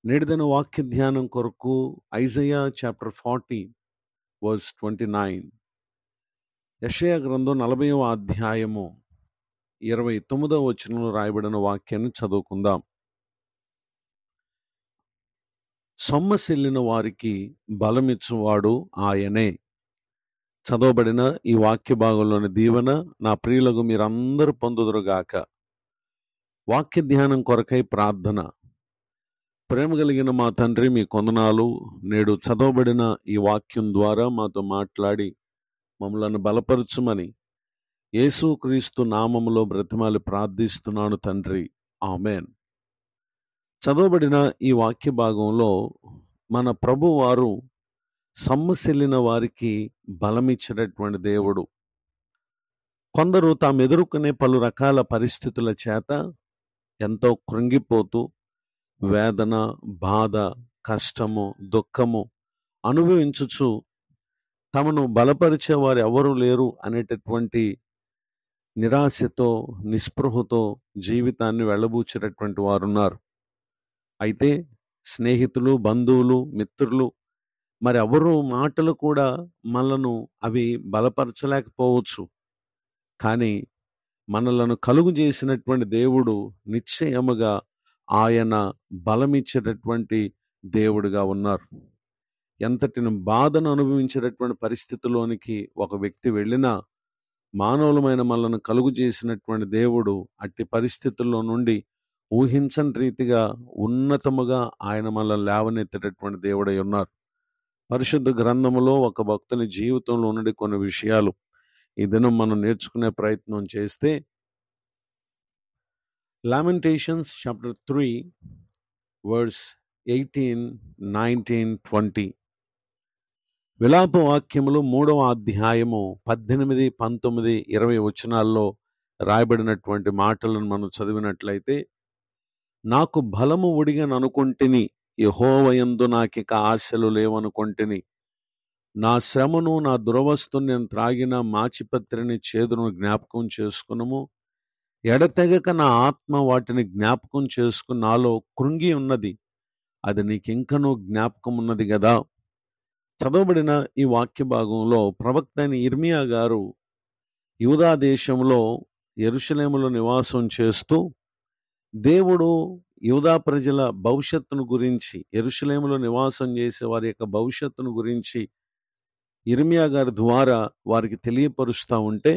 నేటిదిన వాక్య ధ్యానం కొరకు ఐజయా చాప్టర్ 40 వర్స్ 29, యెషయా గ్రంథం 40వ అధ్యాయము 29వ వచనంలో రాయబడిన వాక్యాన్ని చదువుకుందాం. సొమ్మసిల్లిన వారికి బలమిచ్చువాడు ఆయనే. చదవబడిన ఈ వాక్య భాగంలోని దీవెన నా ప్రియులకు మీరందరూ పొందుదురుగాక. వాక్య ధ్యానం కొరకై ప్రార్థన. ప్రేమ కలిగిన మా తండ్రి, మీ కొందనాలు. నేడు చదవబడిన ఈ వాక్యం ద్వారా మాతో మాట్లాడి మమ్మలను బలపరచుమని యేసుక్రీస్తు నామములో బ్రతిమాలి ప్రార్థిస్తున్నాను తండ్రి, ఆమెన్. చదవబడిన ఈ వాక్య భాగంలో మన ప్రభు వారు సొమ్మసిల్లిన వారికి బలమిచ్చినటువంటి దేవుడు. కొందరు తాము ఎదుర్కొనే పలు రకాల పరిస్థితుల చేత ఎంతో కృంగిపోతూ వేదన, బాధ, కష్టము, దుఃఖము అనుభవించుచు తమను బలపరిచే వారు ఎవరు లేరు అనేటటువంటి నిరాశతో, నిస్పృహతో జీవితాన్ని వెళ్ళబూచినటువంటి వారున్నారు. అయితే స్నేహితులు, బంధువులు, మిత్రులు మరి ఎవరు మాటలు కూడా మనలను అవి బలపరచలేకపోవచ్చు. కానీ మనలను కలుగు చేసినటువంటి దేవుడు నిశ్చయముగా ఆయన బలమిచ్చేటటువంటి దేవుడిగా ఉన్నారు. ఎంతటి బాధను అనుభవించేటటువంటి పరిస్థితిలోనికి ఒక వ్యక్తి వెళ్ళినా మానవులమైన మనలను కలుగు చేసినటువంటి దేవుడు అట్టి పరిస్థితుల్లో నుండి ఊహించని రీతిగా ఉన్నతముగా ఆయన మనల్ని లేవనెత్తేటటువంటి దేవుడై ఉన్నారు. పరిశుద్ధ గ్రంథములో ఒక భక్తుని జీవితంలో ఉన్నది కొన్ని విషయాలు ఈ దినం మనం నేర్చుకునే ప్రయత్నం చేస్తే, Lamentations chapter 3 verse 18, 19, 20. విలాప వాక్యములు 3వ అధ్యాయము 18, 19, 20 వచనాల్లో రాయబడినటువంటి మాటలను మనం చదివినట్లయితే, నాకు బలము ఉడిగననుకొంటిని, యెహోవాయందు నాకిక ఆశలు లేవనుకొంటిని. నా శ్రమను, నా దురవస్థను, నేను త్రాగిన మాచిపత్రిని, చేదును జ్ఞాపకం చేసుకునము. ఎడతెగక నా ఆత్మ వాటిని జ్ఞాపకం చేసుకుని నాలో కృంగి ఉన్నది. అది నీకింకనూ జ్ఞాపకం ఉన్నది గదా. చదవబడిన ఈ వాక్య భాగంలో ప్రవక్త అయిన ఇర్మియా గారు యూదా దేశంలో యెరూషలేములో నివాసం చేస్తూ దేవుడు యూదా ప్రజల భవిష్యత్తును గురించి, యెరూషలేములో నివాసం చేసే వారి యొక్క భవిష్యత్తును గురించి ఇర్మియా గారి ద్వారా వారికి తెలియపరుస్తూ ఉంటే,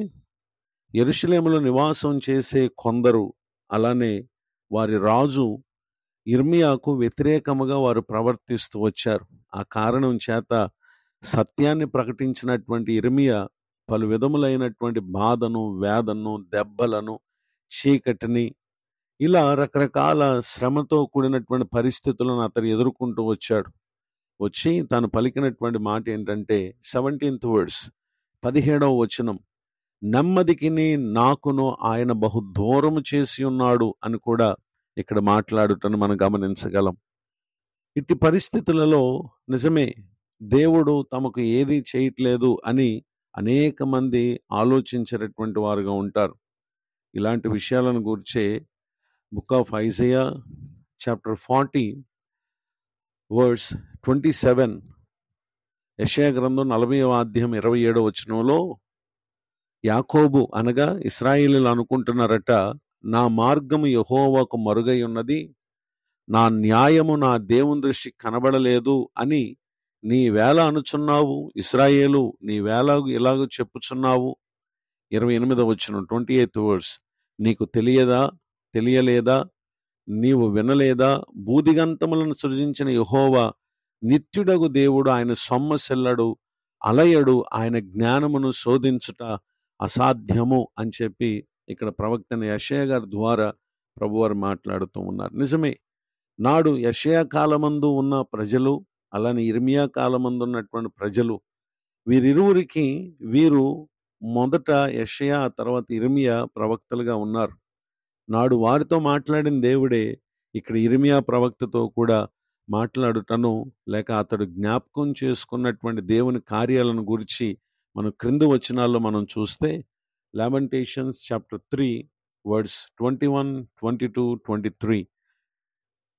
యెరూషలేములో నివాసం చేసే కొందరు, అలానే వారి రాజు ఇర్మియాకు వ్యతిరేకముగా వారు ప్రవర్తిస్తూ వచ్చారు. ఆ కారణం చేత సత్యాన్ని ప్రకటించినటువంటి ఇర్మియా పలు విధములైనటువంటి బాధను, వేదనను, దెబ్బలను, చీకటిని, ఇలా రకరకాల శ్రమతో కూడినటువంటి పరిస్థితులను అతను ఎదుర్కొంటూ వచ్చి తాను పలికినటువంటి మాట ఏంటంటే 17th verse, 17వ వచనం, నెమ్మదికిని నాకును ఆయన బహు దూరము చేసి ఉన్నాడు అని కూడా ఇక్కడ మాట్లాడుటను మనం గమనించగలం. ఇట్టి పరిస్థితులలో నిజమే దేవుడు తమకు ఏది చేయట్లేదు అని అనేక మంది ఆలోచించేటటువంటి వారుగా ఉంటారు. ఇలాంటి విషయాలను గురించే book of Isaiah chapter 40 verse 27, యెషయా గ్రంథం 40వ అధ్యాయం 27వ వచనంలో యాకోబు అనగా ఇశ్రాయేలీయులు అనుకుంటున్నారట, నా మార్గము యెహోవాకు మరుగై ఉన్నది, నా న్యాయము నా దేవుని దృష్టికి కనబడలేదు అని నీవేళ అనుచున్నావు, ఇశ్రాయేలు నీవేళ ఇలాగ చెప్పుచున్నావు. 28వ వచనం 28th verse, నీకు తెలియలేదా, నీవు వినలేదా, భూదిగంతములను సృజించిన యెహోవా నిత్యుడగు దేవుడు, ఆయన సొమ్మసిల్లడు, అలయడు, ఆయన జ్ఞానమును శోధించుట అసాధ్యము అని చెప్పి ఇక్కడ ప్రవక్తని యెషయా గారి ద్వారా ప్రభువారు మాట్లాడుతూ ఉన్నారు. నిజమే, నాడు యెషయా కాలమందు ఉన్న ప్రజలు, అలానే ఇర్మియా కాలమందు ఉన్నటువంటి ప్రజలు, వీరిరువురికి వీరు మొదట యెషయా తర్వాత ఇర్మియా ప్రవక్తలుగా ఉన్నారు. నాడు వారితో మాట్లాడిన దేవుడే ఇక్కడ ఇర్మియా ప్రవక్తతో కూడా మాట్లాడుటను, లేక అతడు జ్ఞాపకం చేసుకున్నటువంటి దేవుని కార్యాలను గురించి మనం క్రింది వచనాల్లో మనం చూస్తే, Lamentations chapter 3 verse 21, 22, 23,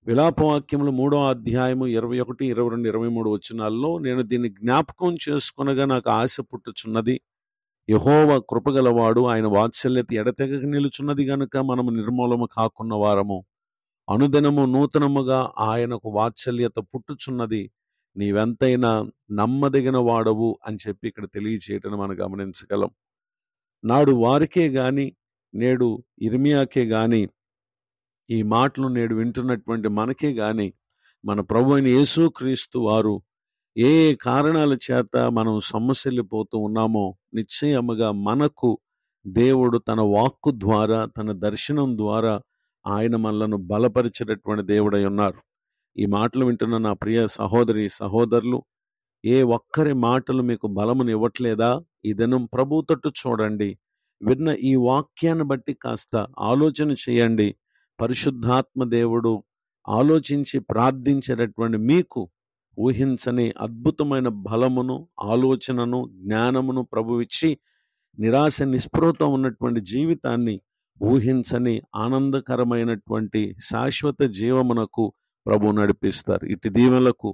విలాపవాక్యములు 3వ అధ్యాయము 21, 22, 23 వచనాల్లో, నేను దీన్ని జ్ఞాపకం చేసుకొనగా నాకు ఆశ పుట్టుచున్నది. యెహోవా కృపగలవాడు, ఆయన వాత్సల్యత ఎడతెగక నిలుచున్నది గనుక మనము నిర్మూలము కాకున్న వారము. అనుదినము నూతనముగా ఆయనకు వాత్సల్యత పుట్టుచున్నది. నీవెంతైనా నమ్మదగిన వాడవు అని చెప్పి ఇక్కడ తెలియచేయటం మనం గమనించగలం. నాడు వారికే గాని, నేడు ఇర్మియాకే గాని, ఈ మాటలు నేడు వింటున్నటువంటి మనకే గాని, మన ప్రభు అయిన యేసుక్రీస్తు వారు ఏ ఏ కారణాల చేత మనం సొమ్మసిల్లిపోతూ ఉన్నామో, నిశ్చయముగా మనకు దేవుడు తన వాక్కు ద్వారా, తన దర్శనం ద్వారా ఆయన మనలను బలపరిచేటటువంటి దేవుడై ఉన్నారు. ఈ మాటలు వింటున్న నా ప్రియ సహోదరి సహోదరులు, ఏ ఒక్కరి మాటలు మీకు బలమును ఇవ్వట్లేదా? ఈ దినం ప్రభు తట్టు చూడండి. విన్న ఈ వాక్యాన్ని బట్టి కాస్త ఆలోచన చేయండి. పరిశుద్ధాత్మ దేవుడు ఆలోచించి ప్రార్థించేటటువంటి మీకు ఊహించని అద్భుతమైన బలమును, ఆలోచనను, జ్ఞానమును ప్రభువిచ్చి, నిరాశ నిస్పృహతో ఉన్నటువంటి జీవితాన్ని ఊహించని ఆనందకరమైనటువంటి శాశ్వత జీవమునకు ప్రభు నడిపిస్తారు. ఇటు దీవెనలకు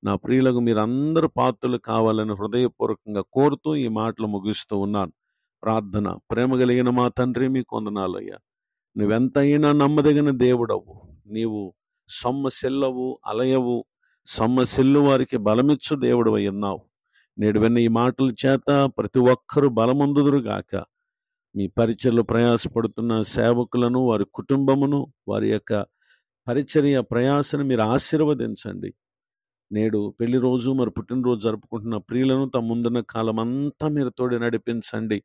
నా ప్రియులకు మీరందరూ పాత్రలు కావాలని హృదయపూర్వకంగా కోరుతూ ఈ మాటలు ముగిస్తూ ఉన్నాను. ప్రార్థన. ప్రేమ కలిగిన మా తండ్రి, మీకు వందనాలయ్యా. నువ్వెంతైనా నమ్మదగిన దేవుడవు. నీవు సొమ్మసిల్లవు, అలయవు, సొమ్మసిల్లు వారికి బలమిచ్చు దేవుడు అయి ఉన్నావు. నేడు విన్న ఈ మాటల చేత ప్రతి ఒక్కరూ బలమొందుదురుగాక. మీ పరిచర్లు ప్రయాసపడుతున్న సేవకులను, వారి కుటుంబమును, వారి యొక్క పరిచర్య ప్రయాసను మీరు ఆశీర్వదించండి. నేడు పెళ్లి రోజు, మరి పుట్టినరోజు జరుపుకుంటున్న ప్రియులను తమ ముందున్న కాలం అంతా మీరు తోడి నడిపించండి.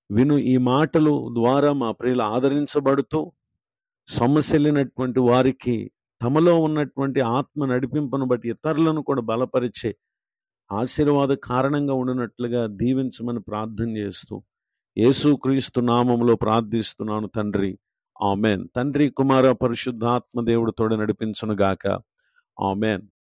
విను ఈ మాటలు ద్వారా మా ప్రియులు ఆదరించబడుతూ, సొమ్మసిల్లినటువంటి వారికి తమలో ఉన్నటువంటి ఆత్మ నడిపింపును బట్టి ఇతరులను కూడా బలపరిచే ఆశీర్వాద కారణంగా ఉండినట్లుగా దీవించమని ప్రార్థన చేస్తూ, యేసుక్రీస్తు నామములో ప్రార్థిస్తున్నాను తండ్రి. ఆమెన్. తండ్రి, కుమార, పరిశుద్ధాత్మ దేవుడు తోడు నడిపించును గాక. ఆమెన్.